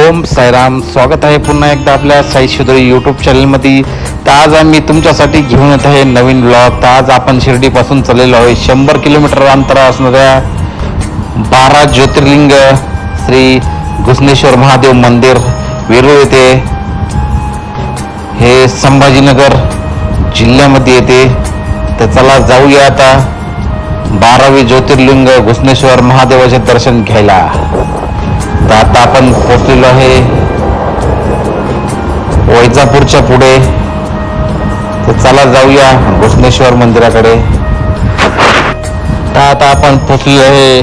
ओम साईराम. स्वागत आहे पुन्हा एकदा आपल्या साई शिदोरी यूट्यूब चॅनलमध्ये. तर आज आम्ही तुमच्यासाठी घेऊन येत आहे नवीन ब्लॉग. तर आज आपण शिर्डीपासून चाललेलो आहे 100 किलोमीटर अंतर असणाऱ्या 12 ज्योतिर्लिंग श्री घुसनेश्वर महादेव मंदिर वेरूळ येथे. हे संभाजीनगर जिल्ह्यामध्ये येते. तर चला जाऊया आता 12वे ज्योतिर्लिंग घुसनेश्वर महादेवाचे दर्शन घ्यायला. तर आता आपण पोहोचलेलो आहे वैजापूरच्या पुढे. तर चला जाऊया घुसनेश्वर मंदिराकडे. तर आता आपण पोहोचलेलो आहे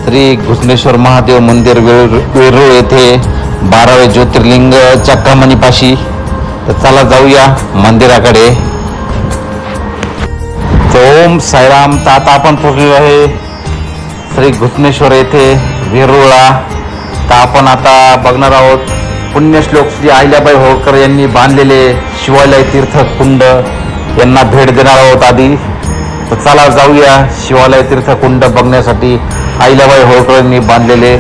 श्री घुसनेश्वर महादेव मंदिर वेरूळ येथे 12वे ज्योतिर्लिंग चक्रामणीपाशी. तर चला जाऊया मंदिराकडे. तर ओम साईराम. तर आता आपण पोहोचलेलो आहे श्री घुसनेश्वर येथे वेरूळला. तर आपण आता बघणार आहोत पुण्यश्लोक श्री अहिल्याबाई होळकर यांनी बांधलेले शिवालय तीर्थ कुंड यांना भेट देणार आहोत आधी. तर चला जाऊया शिवालय तीर्थ कुंड बघण्यासाठी अहिल्याबाई होळकर यांनी बांधलेले.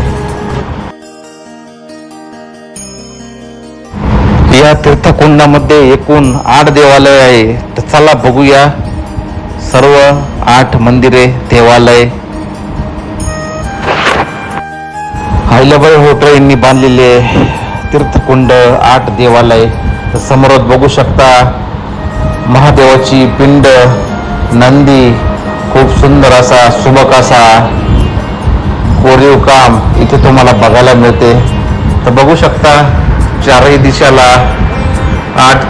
या तीर्थकुंडामध्ये एकूण 8 देवालय आहे. तर चला बघूया सर्व 8 मंदिरे देवालय अहिल्याबाई होळकर यांनी बांधलेले तीर्थकुंड 8 देवालय. तर समोर बघू शकता महादेवाची पिंड, नंदी, खूप सुंदर असा सुबक असा कोरीव काम इथे तुम्हाला बघायला मिळते. तर बघू शकता चारही दिशाला 8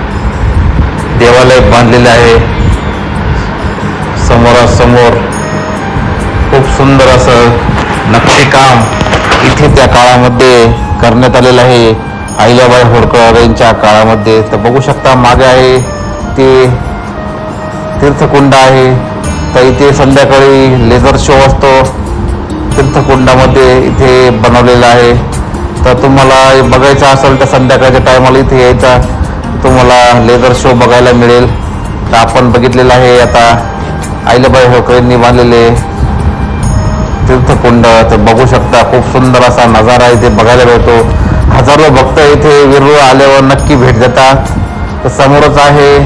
देवालय बांधलेले आहे. समोरासमोर खूप सुंदर असं नक्षीकाम इथे त्या काळामध्ये करण्यात आलेलं आहे अहिल्याबाई होळकर यांच्या काळामध्ये. तर बघू शकता मागे आहे ते तीर्थकुंड आहे. तर इथे संध्याकाळी लेझर शो असतो तीर्थकुंडामध्ये इथे बनवलेला आहे. तर तुम्हाला बघायचं असेल तर संध्याकाळच्या टायमाला इथे यायचा तुम्हाला लेझर शो बघायला मिळेल. तर आपण बघितलेलं आहे आता अहिल्याबाई होळकर यांनी बांधलेले तीर्थकुंड. तर बघू शकता खूप सुंदर असा नजारा इथे बघायला मिळतो. हजारो भक्त इथे वेरूळ आल्यावर नक्की भेट देतात. तर समोरच आहे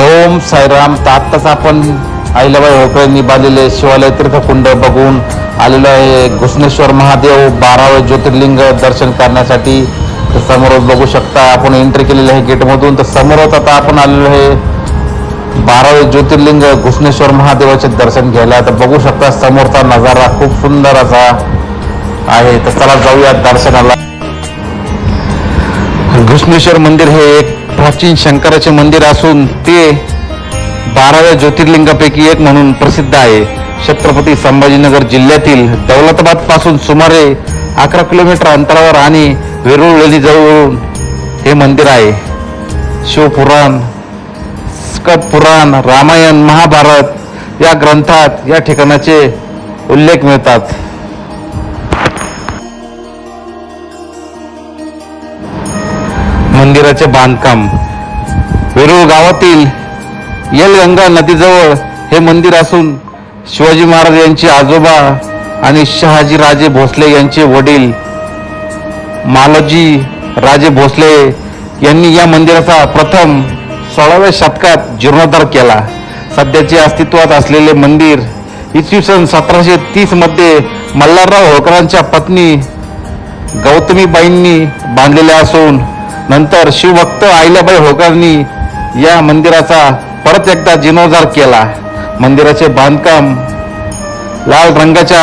ओम साईराम. तर आत्ताच आपण अहिल्याबाई होळकर यांनी बांधलेले शिवालय तीर्थकुंड बघून आलेलो आहे घुसनेश्वर महादेव 12वे ज्योतिर्लिंग दर्शन करण्यासाठी. तर समोर बघू शकता आपण एंट्री केलेली आहे गेटमधून. तर समोरच आता आपण आलेलो आहे 12वे ज्योतिर्लिंग घुसनेश्वर महादेवाचे दर्शन घ्यायला. तर बघू शकता समोरचा नजारा खूप सुंदर असा आहे. तर चला जाऊया दर्शनाला. घुसनेश्वर मंदिर हे एक प्राचीन शंकराचे मंदिर असून ते 12व्या ज्योतिर्लिंगापैकी एक म्हणून प्रसिद्ध आहे. छत्रपती संभाजीनगर जिल्ह्यातील दौलताबाद पासून सुमारे 11 किलोमीटर अंतरावर आणि वेरूळ जवळून हे मंदिर आहे. शिवपुराण, पुराण, रामायण, महाभारत या ग्रंथात या ठिकाणाचे उल्लेख मिळतात. मंदिराचे बांधकाम वेरूळ गावातील येलगंगा नदीजवळ हे मंदिर असून शिवाजी महाराज यांचे आजोबा आणि शहाजी राजे भोसले यांचे वडील मालोजी राजे भोसले यांनी या मंदिराचा प्रथम 16व्या शतकात जीर्णोद्धार केला. सध्याचे अस्तित्वात असलेले मंदिर इसवी सन 1730 मध्ये मल्हारराव होळकरांच्या पत्नी गौतमीबाईंनी बांधलेले असून नंतर शिवभक्त अहिल्याबाई होळकरांनी या मंदिराचा परत एकदा जीर्णोद्धार केला. मंदिराचे बांधकाम लाल रंगाच्या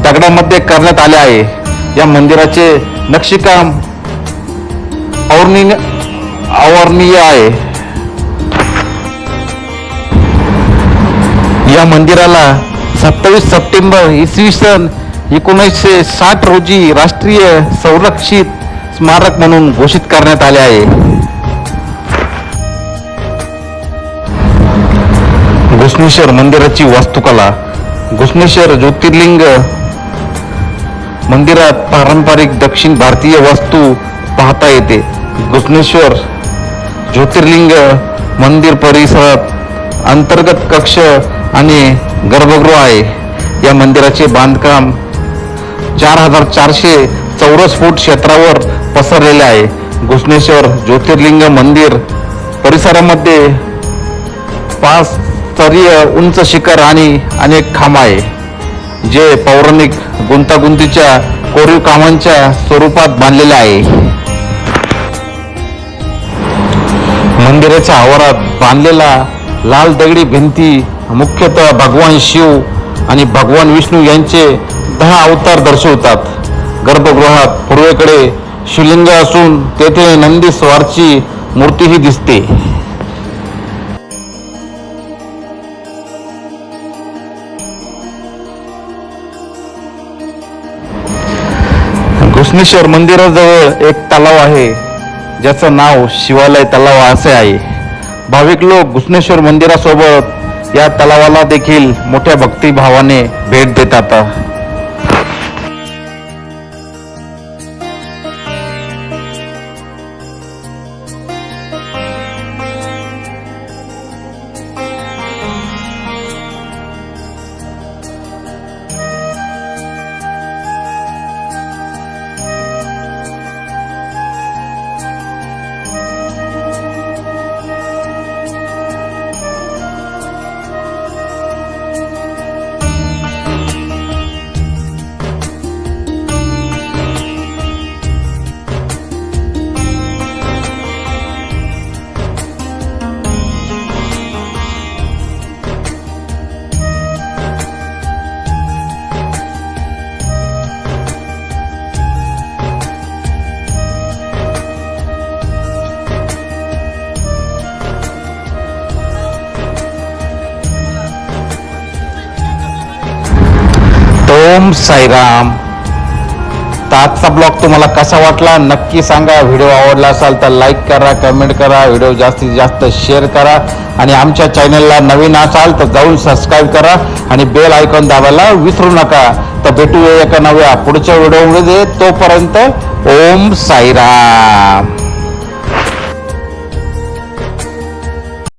दगडामध्ये करण्यात आले आहे. या मंदिराचे नक्षीकाम अवर्णनीय आहे. या मंदिराला 27 सप्टेंबर इसवी सन 1960 रोजी राष्ट्रीय संरक्षित स्मारक म्हणून घोषित करण्यात आले आहे. घुसनेश्वर मंदिराची वास्तुकला. घुसनेश्वर ज्योतिर्लिंग मंदिरात पारंपरिक दक्षिण भारतीय वास्तू पाहता येते. घुसनेश्वर ज्योतिर्लिंग मंदिर परिसरात अंतर्गत कक्ष आणि गर्भगृह आहे. या मंदिराचे बांधकाम 4400 चौरस फूट क्षेत्रावर पसरलेले आहे. घुसणेश्वर ज्योतिर्लिंग मंदिर परिसरामध्ये 5 स्तरीय उंच शिखर आणि अनेक खांब आहे, जे पौराणिक गुंतागुंतीच्या कोरीव कामांच्या स्वरूपात बांधलेले आहे. मंदिराच्या आवारात बांधलेला लाल दगडी भिंती मुख्यतः भगवान शिव आणि भगवान विष्णू यांचे 10 अवतार दर्शवतात. गर्भगृहात पूर्वेकडे शिवलिंग असून तेथे नंदी स्वारची मूर्तीही दिसते. घुसणेश्वर मंदिराजवळ एक तलाव आहे, ज्याचं नाव शिवालय तलाव असे आहे. भाविक लोक घुसणेश्वर मंदिरासोबत या तलावाला देखील मोठ्या भक्तिभावाने भेट देतात. ओम साईराम. तर आजचा ब्लॉग तुम्हाला कसा वाटला नक्की सांगा. व्हिडिओ आवडला असाल तर लाईक करा, कमेंट करा, व्हिडिओ जास्तीत जास्त शेअर करा आणि आमच्या चॅनलला नवीन असाल तर जाऊन सबस्क्राईब करा आणि बेल आयकॉन दाबायला विसरू नका. तर भेटूया एका नव्या पुढच्या व्हिडिओमध्ये. तोपर्यंत ओम साईराम.